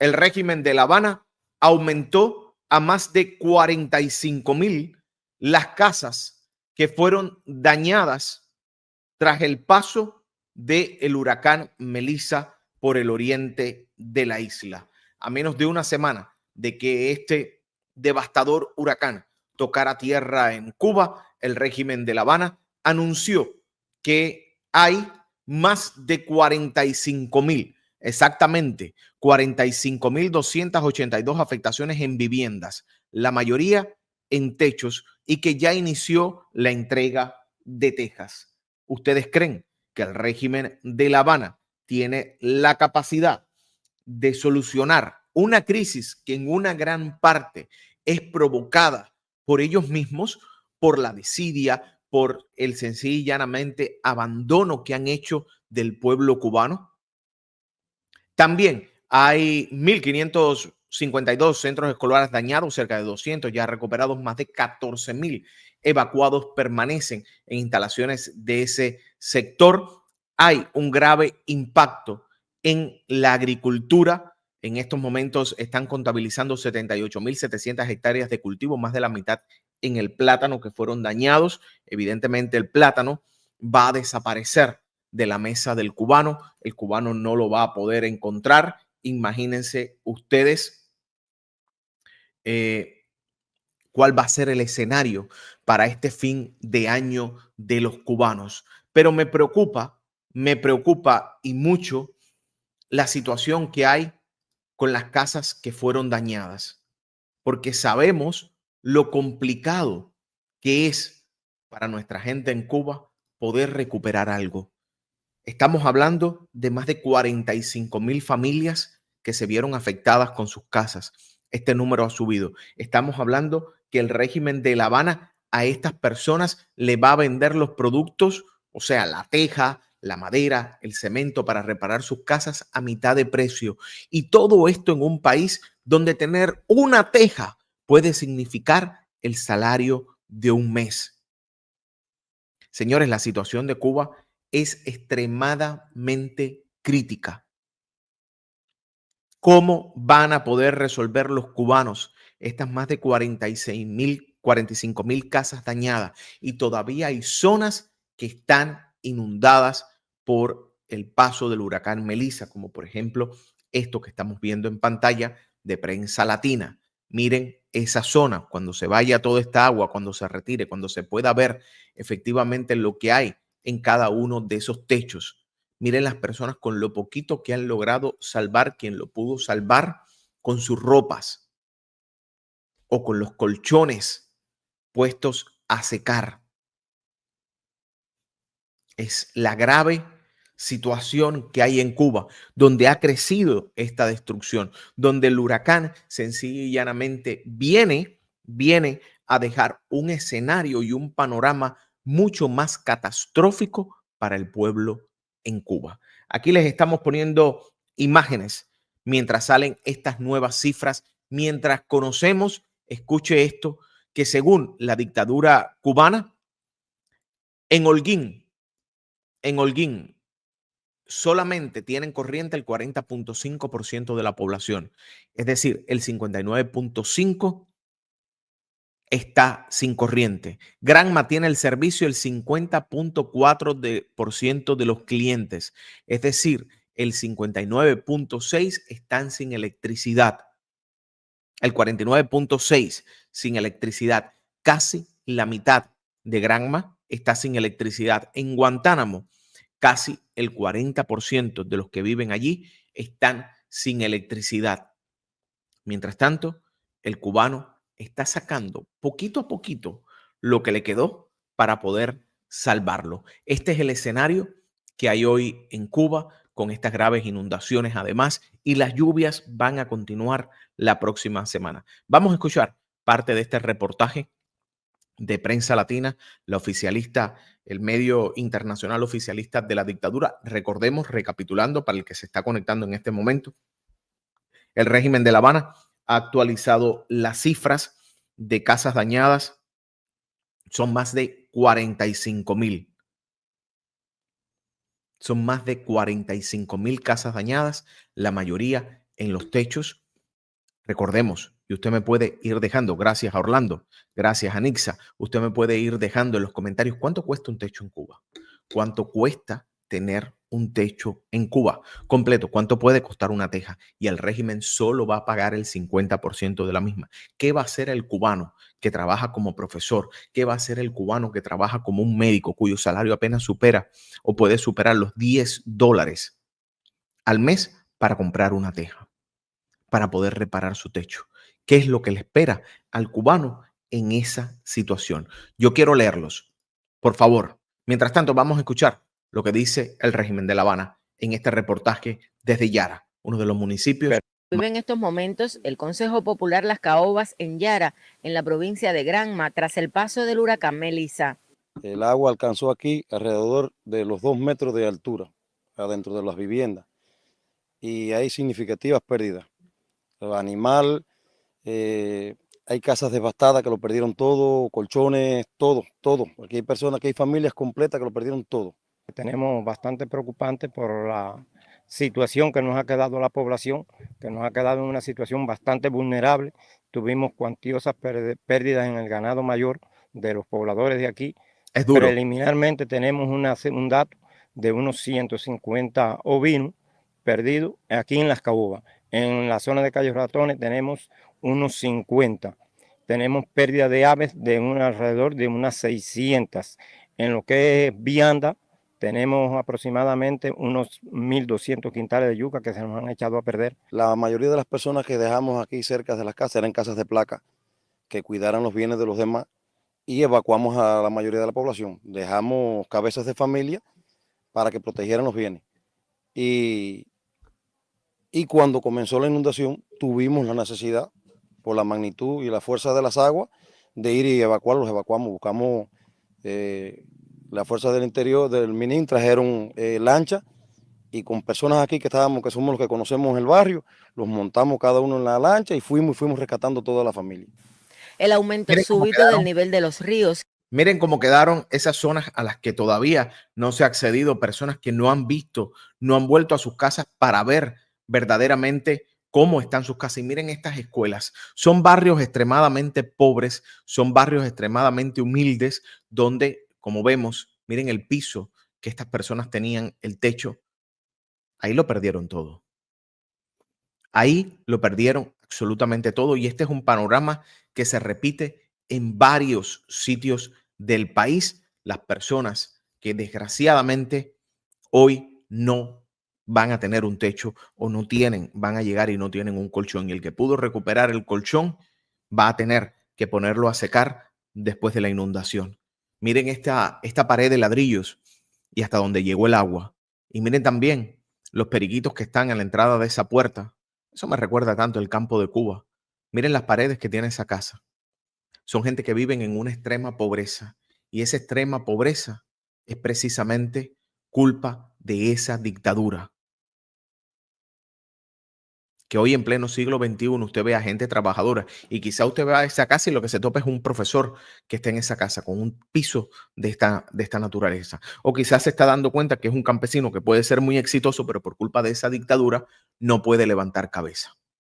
el régimen de La Habana aumentó a más de 45,000 las casas que fueron dañadas tras el paso del huracán Melissa por el oriente de la isla. A menos de una semana de que este devastador huracán tocara tierra en Cuba, el régimen de La Habana anunció que hay más de 45,000, exactamente 45,282 afectaciones en viviendas, la mayoría en techos, y que ya inició la entrega de tejas. ¿Ustedes creen que el régimen de La Habana tiene la capacidad de solucionar una crisis que en una gran parte es provocada por ellos mismos, por la desidia, por el sencillo y llanamente abandono que han hecho del pueblo cubano? También hay 1,552 centros escolares dañados, cerca de 200 ya recuperados, más de 14,000 evacuados permanecen en instalaciones de ese sector. Hay un grave impacto en la agricultura. En estos momentos están contabilizando 78,700 hectáreas de cultivo, más de la mitad en el plátano que fueron dañados. Evidentemente el plátano va a desaparecer de la mesa del cubano. El cubano no lo va a poder encontrar. Imagínense ustedes cuál va a ser el escenario para este fin de año de los cubanos. Pero me preocupa y mucho la situación que hay con las casas que fueron dañadas, porque sabemos lo complicado que es para nuestra gente en Cuba poder recuperar algo. Estamos hablando de más de 45,000 familias que se vieron afectadas con sus casas. Este número ha subido. Estamos hablando que el régimen de La Habana a estas personas le va a vender los productos, o sea, la teja, la madera, el cemento para reparar sus casas a mitad de precio. Y todo esto en un país donde tener una teja puede significar el salario de un mes. Señores, la situación de Cuba es extremadamente crítica. ¿Cómo van a poder resolver los cubanos estas más de 46,000, 45,000 casas dañadas? Y todavía hay zonas que están inundadas por el paso del huracán Melissa, como por ejemplo esto que estamos viendo en pantalla de Prensa Latina. Miren esa zona, cuando se vaya toda esta agua, cuando se retire, cuando se pueda ver efectivamente lo que hay en cada uno de esos techos. Miren las personas con lo poquito que han logrado salvar, quien lo pudo salvar con sus ropas o con los colchones puestos a secar. Es la grave situación que hay en Cuba, donde ha crecido esta destrucción, donde el huracán sencillo y llanamente viene a dejar un escenario y un panorama mucho más catastrófico para el pueblo en Cuba. Aquí les estamos poniendo imágenes mientras salen estas nuevas cifras, mientras conocemos, escuche esto, que según la dictadura cubana, en Holguín solamente tienen corriente el 40,5% de la población. Es decir, el 59,5% está sin corriente. Granma tiene el servicio el 50,4% de los clientes. Es decir, el 59,6% están sin electricidad. El 49,6% sin electricidad. Casi la mitad de Granma está sin electricidad. En Guantánamo, casi el 40% de los que viven allí están sin electricidad. Mientras tanto, el cubano está sacando poquito a poquito lo que le quedó para poder salvarlo. Este es el escenario que hay hoy en Cuba con estas graves inundaciones además, y las lluvias van a continuar la próxima semana. Vamos a escuchar parte de este reportaje de Prensa Latina, la oficialista, el medio internacional oficialista de la dictadura. Recordemos, recapitulando para el que se está conectando en este momento, el régimen de La Habana ha actualizado las cifras de casas dañadas. Son más de 45,000. Son más de 45,000 casas dañadas, la mayoría en los techos. Recordemos, y usted me puede ir dejando, gracias a Orlando, gracias a Nixa, usted me puede ir dejando en los comentarios cuánto cuesta un techo en Cuba, cuánto cuesta tener un techo en Cuba completo, cuánto puede costar una teja, y el régimen solo va a pagar el 50% de la misma. ¿Qué va a hacer el cubano que trabaja como profesor? ¿Qué va a hacer el cubano que trabaja como un médico cuyo salario apenas supera o puede superar los $10 al mes para comprar una teja, para poder reparar su techo? ¿Qué es lo que le espera al cubano en esa situación? Yo quiero leerlos, por favor. Mientras tanto, vamos a escuchar lo que dice el régimen de La Habana en este reportaje desde Yara, uno de los municipios. Vive en estos momentos el Consejo Popular Las Caobas en Yara, en la provincia de Granma, tras el paso del huracán Melissa. El agua alcanzó aquí alrededor de los 2 metros de altura, adentro de las viviendas, y hay significativas pérdidas. Los animales, hay casas devastadas que lo perdieron todo, colchones, todo. Aquí hay personas, aquí hay familias completas que lo perdieron todo. Tenemos bastante preocupante por la situación que nos ha quedado la población, que nos ha quedado en una situación bastante vulnerable. Tuvimos cuantiosas pérdidas en el ganado mayor de los pobladores de aquí. Es duro. Preliminarmente tenemos un dato de unos 150 ovinos perdidos aquí en Las Caobas. En la zona de Cayo Ratones tenemos unos 50. Tenemos pérdida de aves de alrededor de unas 600. En lo que es vianda, tenemos aproximadamente unos 1.200 quintales de yuca que se nos han echado a perder. La mayoría de las personas que dejamos aquí cerca de las casas eran casas de placa que cuidaran los bienes de los demás, y evacuamos a la mayoría de la población. Dejamos cabezas de familia para que protegieran los bienes. Y cuando comenzó la inundación, tuvimos la necesidad, por la magnitud y la fuerza de las aguas, de ir y evacuarlos. Evacuamos, buscamos la fuerza del interior, del MININ, trajeron lancha, y con personas aquí que somos los que conocemos el barrio, los montamos cada uno en la lancha y fuimos rescatando toda la familia. El aumento súbito del nivel de los ríos. Miren cómo quedaron esas zonas a las que todavía no se ha accedido, personas que no han visto, no han vuelto a sus casas para ver verdaderamente cómo están sus casas. Y miren estas escuelas, son barrios extremadamente pobres, son barrios extremadamente humildes, donde, como vemos, miren el piso que estas personas tenían, el techo, ahí lo perdieron todo. Ahí lo perdieron absolutamente todo, y este es un panorama que se repite en varios sitios del país. Las personas que desgraciadamente hoy no van a tener un techo o no tienen, van a llegar y no tienen un colchón, y el que pudo recuperar el colchón va a tener que ponerlo a secar después de la inundación. Miren esta pared de ladrillos y hasta donde llegó el agua. Y miren también los periquitos que están a la entrada de esa puerta. Eso me recuerda tanto el campo de Cuba. Miren las paredes que tiene esa casa. Son gente que viven en una extrema pobreza, y esa extrema pobreza es precisamente culpa de esa dictadura. Que hoy en pleno siglo XXI usted ve a gente trabajadora, y quizá usted vea esa casa y lo que se topa es un profesor que está en esa casa con un piso de esta naturaleza. O quizás se está dando cuenta que es un campesino que puede ser muy exitoso, pero por culpa de esa dictadura no puede levantar cabeza.